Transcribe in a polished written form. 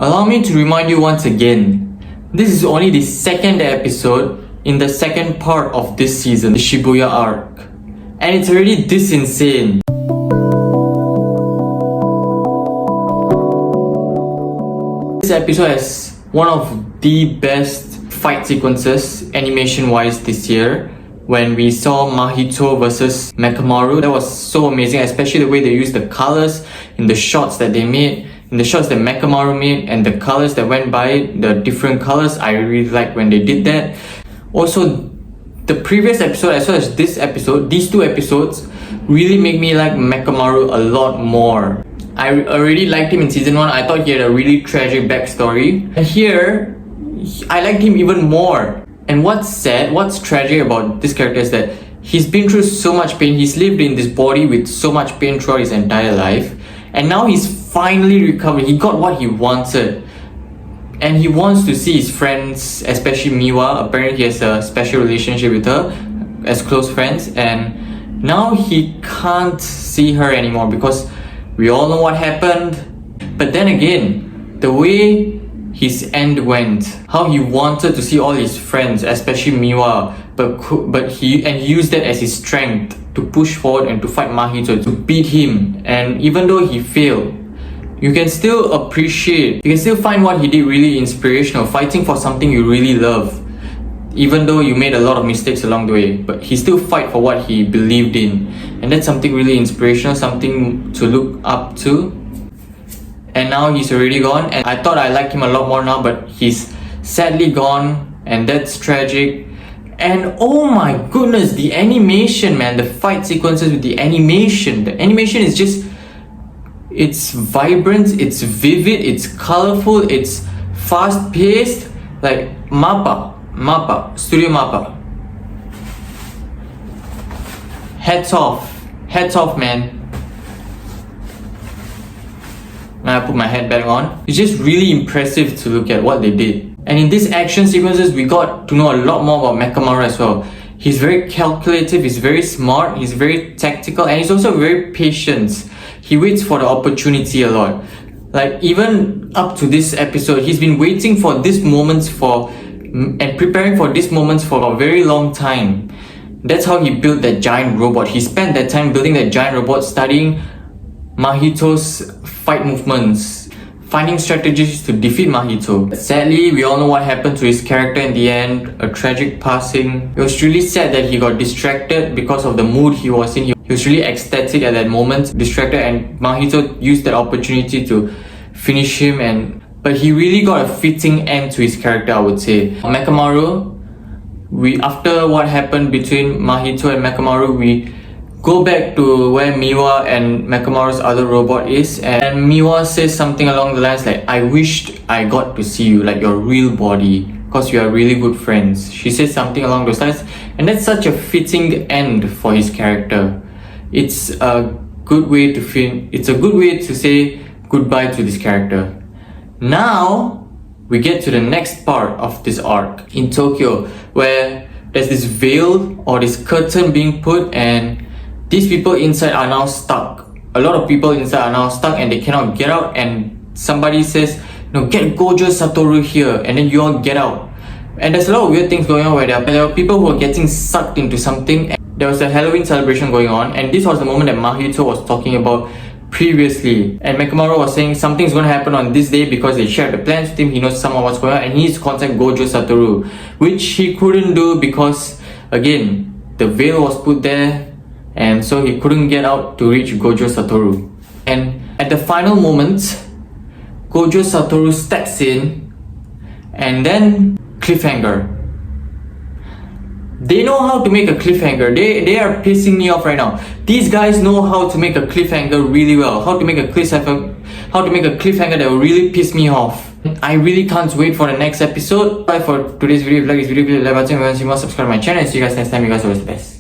Allow me to remind you once again, this is only the second episode in the second part of this season, the Shibuya arc. And it's already this insane. This episode has one of the best fight sequences animation-wise this year. When we saw Mahito versus Mekamaru, that was so amazing, especially the way they used the colors in the shots that they made, in the shots that Mekamaru made, and the colors that went by it, the different colors. I really liked when they did that. Also, the previous episode as well as this episode, these two episodes really make me like Mekamaru a lot more. I already liked him in season 1. I thought he had a really tragic backstory. And here, I liked him even more. And what's sad, what's tragic about this character is that he's been through so much pain. He's lived in this body with so much pain throughout his entire life. And now he's finally recovered. He got what he wanted. And he wants to see his friends, especially Miwa. Apparently he has a special relationship with her as close friends. And now he can't see her anymore because we all know what happened. But then again, the way his end went, how he wanted to see all his friends, especially Miwa, but he used that as his strength to push forward and to fight Mahito, to beat him. And even though he failed, you can still appreciate, you can still find what he did really inspirational, fighting for something you really love. Even though you made a lot of mistakes along the way, but he still fight for what he believed in. And that's something really inspirational, something to look up to. And now he's already gone, and I thought I liked him a lot more now, but he's sadly gone, and that's tragic. And oh my goodness, the animation, man, the fight sequences with the animation is just, it's vibrant, it's vivid, it's colorful, it's fast paced, like Mappa, Studio Mappa. Hats off, man. Now I put my head back on. It's just really impressive to look at what they did. And in these action sequences, we got to know a lot more about Mekamaru as well. He's very calculative, he's very smart, he's very tactical, and he's also very patient. He waits for the opportunity a lot. Like even up to this episode, he's been waiting for these moments and preparing for these moments for a very long time. That's how he built that giant robot. He spent that time building that giant robot, studying Mahito's fight movements, finding strategies to defeat Mahito. Sadly, we all know what happened to his character in the end, a tragic passing. It was really sad that he got distracted because of the mood he was in. He was really ecstatic at that moment, distracted, and Mahito used that opportunity to finish him. But he really got a fitting end to his character, I would say. Mekamaru, after what happened between Mahito and Mekamaru, we go back to where Miwa and Mekamaru's other robot is, and Miwa says something along the lines like, I wished I got to see you, like your real body, because we are really good friends. She says something along those lines, and that's such a fitting end for his character. It's a good way to say goodbye to this character. Now we get to the next part of this arc in Tokyo, where there's this veil or this curtain being put, and these people inside are now stuck. A lot of people inside are now stuck and they cannot get out, and somebody says, no, get Gojo Satoru here, and then you all get out. And there's a lot of weird things going on where there were people who were getting sucked into something. There was a Halloween celebration going on, and this was the moment that Mahito was talking about previously. And Mekamaru was saying something's going to happen on this day because they shared the plans with him. He knows some of what's going on, and he needs to contact Gojo Satoru, which he couldn't do because, again, the veil was put there, and so he couldn't get out to reach Gojo Satoru. And at the final moment, Gojo Satoru steps in, and then cliffhanger. They know how to make a cliffhanger. They are pissing me off right now. These guys know how to make a cliffhanger really well. How to make a cliffhanger that will really piss me off. I really can't wait for the next episode. Bye for today's video. If you like this video, please like button, subscribe to my channel, and see you guys next time. You guys are always the best.